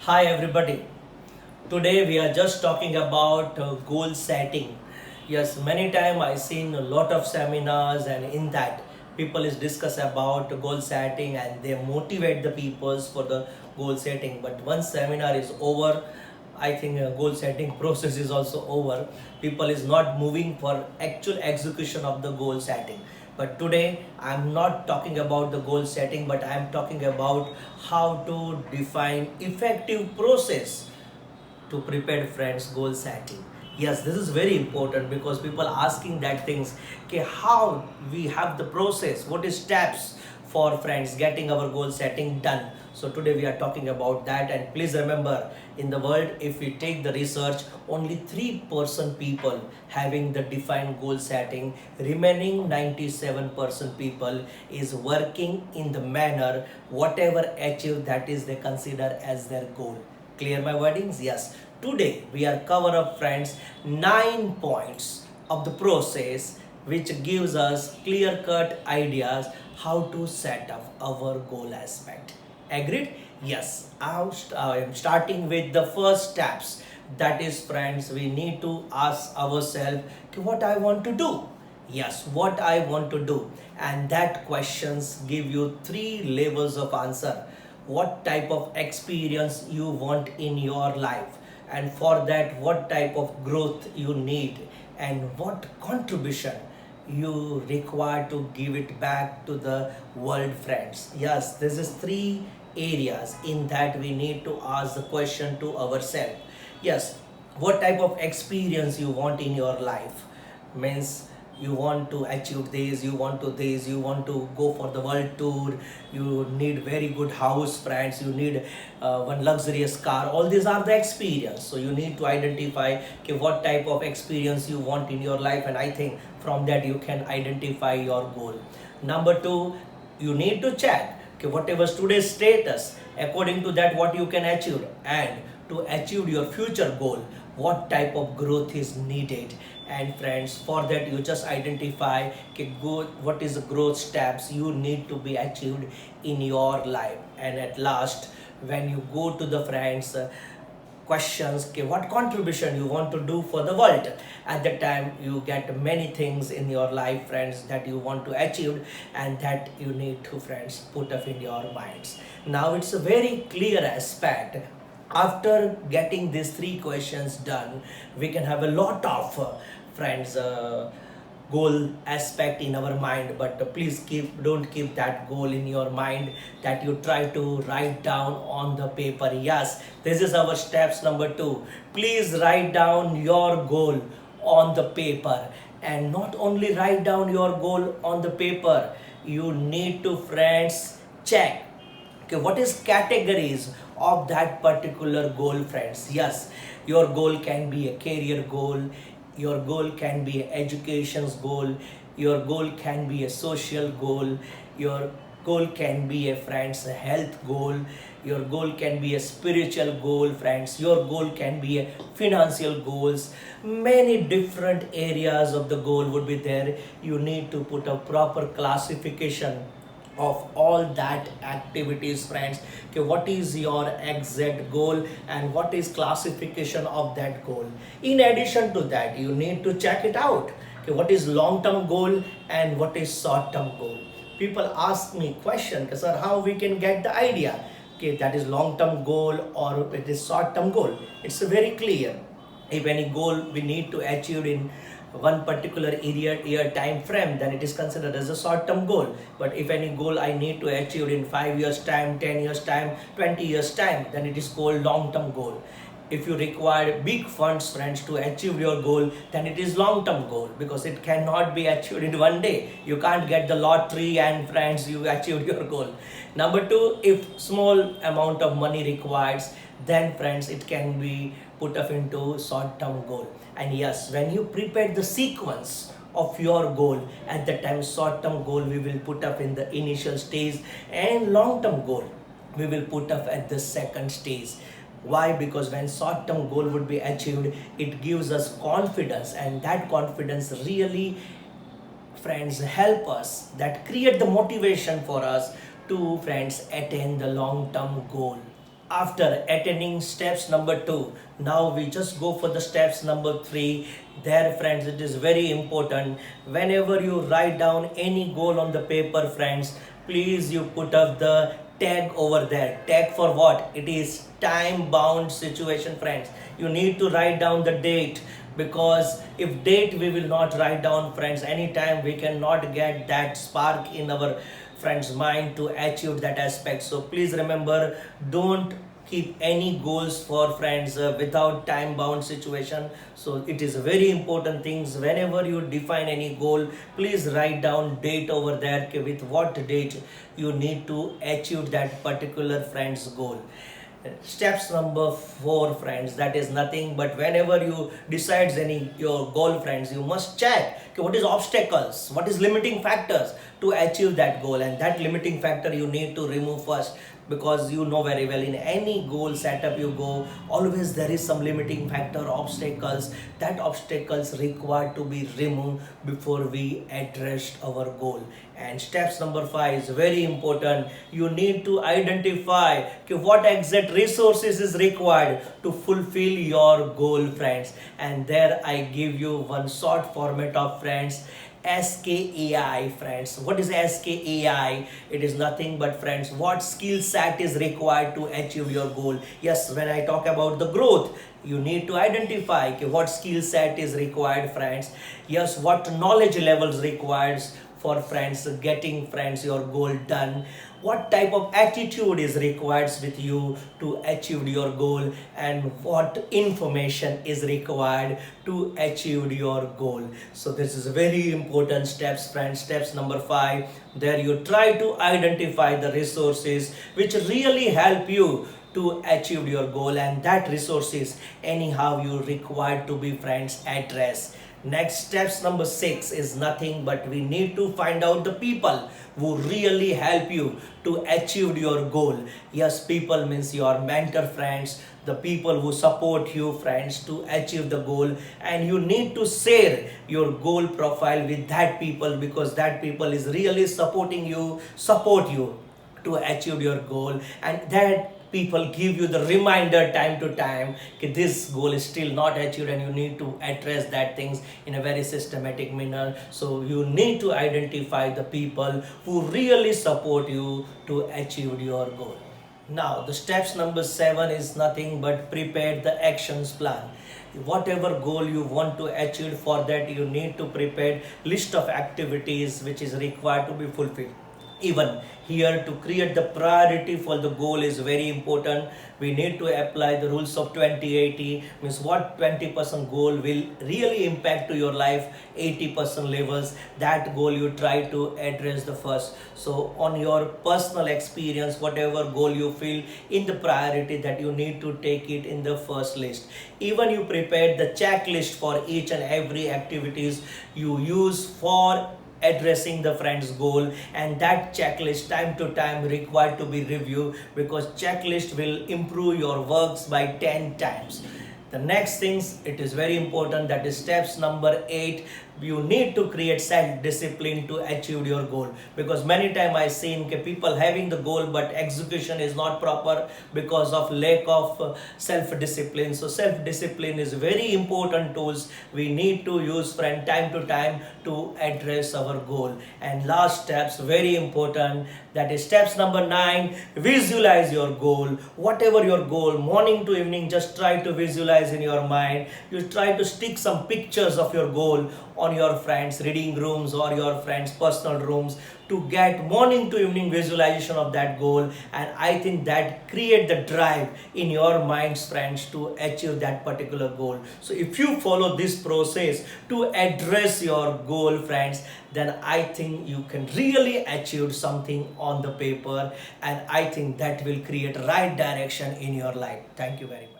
Hi everybody. Today we are just talking about goal setting. Yes, many time I seen a lot of seminars and in that people is discuss about goal setting and they motivate the peoples for the goal setting. But once seminar is over, I think goal setting process is also over. People is not moving for actual execution of the goal setting. But today I'm not talking about the goal setting, but I'm talking about how to define effective process to prepare friends goal setting. Yes, this is very important because people asking that things, okay, how we have the process, what is steps for friends getting our goal setting done. So today we are talking about that, and please remember, in the world, if we take the research, only 3% people having the defined goal setting, remaining 97% people is working in the manner whatever achieve that is they consider as their goal. Clear my wordings? Yes. Today we are cover up friends 9 points of the process which gives us clear cut ideas how to set up our goal aspect. Agreed? Yes. I am starting with the first steps. That is friends, we need to ask ourselves what I want to do. Yes, what I want to do. And that questions give you three levels of answer. What type of experience you want in your life, and for that what type of growth you need, and what contribution you require to give it back to the world friends. Yes, this is three areas in that we need to ask the question to ourselves. Yes, what type of experience you want in your life means you want to achieve this, you want to go for the world tour, you need very good house friends, you need one luxurious car. All these are the experience, so you need to identify okay, what type of experience you want in your life, and I think from that you can identify your goal. Number two, you need to check okay, whatever today's status, according to that what you can achieve, and to achieve your future goal what type of growth is needed. And friends, for that you just identify okay, what is the growth steps you need to be achieved in your life. And at last, when you go to the friends questions okay, what contribution you want to do for the world, at that time you get many things in your life friends that you want to achieve, and that you need to friends put up in your minds. Now it's a very clear aspect. After getting these three questions done, we can have a lot of friends goal aspect in our mind, but please don't keep that goal in your mind, that you try to write down on the paper. Yes, this is our steps number 2. Please write down your goal on the paper, and not only write down your goal on the paper, you need to friends check okay, what is categories of that particular goal friends. Yes, your goal can be a career goal, your goal can be an education's goal, your goal can be a social goal, your goal can be a friends a health goal, your goal can be a spiritual goal friends, your goal can be a financial goals. Many different areas of the goal would be there. You need to put a proper classification of all that activities friends okay, what is your exact goal and what is classification of that goal. In addition to that, you need to check it out okay, what is long term goal and what is short term goal. People ask me question, sir, how we can get the idea okay, that is long term goal or it is short term goal. It's very clear. If any goal we need to achieve in one particular year time frame, then it is considered as a short term goal. But if any goal I need to achieve in 5 years time, 10 years time, 20 years time, then it is called long term goal. If you require big funds friends to achieve your goal, then it is long term goal, because it cannot be achieved in one day. You can't get the lottery and friends you achieved your goal. Number 2, if small amount of money requires, then friends it can be put up into short term goal. And yes, when you prepare the sequence of your goal, at the time short term goal we will put up in the initial stage, and long term goal we will put up at the second stage. Why? Because when short term goal would be achieved, it gives us confidence, and that confidence really friends help us, that create the motivation for us to friends attain the long term goal. After attending steps number 2, now we just go for the steps number 3. There friends, it is very important, whenever you write down any goal on the paper friends, please you put up the tag over there. Tag for what? It is time bound situation friends. You need to write down the date, because if date we will not write down friends, anytime we cannot get that spark in our friends mind to achieve that aspect. So please remember, don't keep any goals for friends without time bound situation. So it is very important things, whenever you define any goal, please write down date over there, okay, with what date you need to achieve that particular friends goal. Steps number 4 friends, that is nothing but whenever you decides any your goal friends, you must check, okay, what is obstacles, what is limiting factors to achieve that goal, and that limiting factor you need to remove first, because you know very well in any goal setup you go, always there is some limiting factor, obstacles, that obstacles required to be removed before we address our goal. And steps number 5 is very important, you need to identify, okay, what exact resources is required to fulfill your goal friends. And there I give you one short format of friends, SKAI friends. What is SKAI? It is nothing but friends, what skill set is required to achieve your goal. Yes, when I talk about the growth, you need to identify, okay, what skill set is required friends. Yes, what knowledge levels requires for friends getting friends your goal done, what type of attitude is required with you to achieve your goal, and what information is required to achieve your goal. So this is very important steps friends. Steps number 5, there you try to identify the resources which really help you to achieve your goal, and that resources anyhow you required to be friends address. Next, steps number 6 is nothing but we need to find out the people who really help you to achieve your goal. Yes, people means your mentor friends, the people who support you friends to achieve the goal, and you need to share your goal profile with that people, because that people is really support you to achieve your goal, and that people give you the reminder time to time that this goal is still not achieved and you need to address that things in a very systematic manner. So you need to identify the people who really support you to achieve your goal. Now the steps number 7 is nothing but prepare the actions plan. Whatever goal you want to achieve, for that you need to prepare list of activities which is required to be fulfilled. Even here, to create the priority for the goal is very important. We need to apply the rules of 20-80, means what 20% goal will really impact to your life, 80% levels, that goal you try to address the first. So on your personal experience, whatever goal you feel in the priority, that you need to take it in the first list. Even you prepare the checklist for each and every activities you use for addressing the friend's goal, and that checklist time to time required to be reviewed, because checklist will improve your works by 10 times. The next things, it is very important, that is steps number 8, you need to create self-discipline to achieve your goal, because many times I seen people having the goal but execution is not proper because of lack of self-discipline. So self-discipline is very important tools we need to use from time to time to address our goal. And last steps, very important, that is steps number 9, visualize your goal. Whatever your goal, morning to evening, just try to visualize in your mind. You try to stick some pictures of your goal on your friends reading rooms or your friends personal rooms to get morning to evening visualization of that goal, and I think that create the drive in your minds friends to achieve that particular goal. So if you follow this process to address your goal friends, then I think you can really achieve something on the paper, and I think that will create right direction in your life. Thank you very much.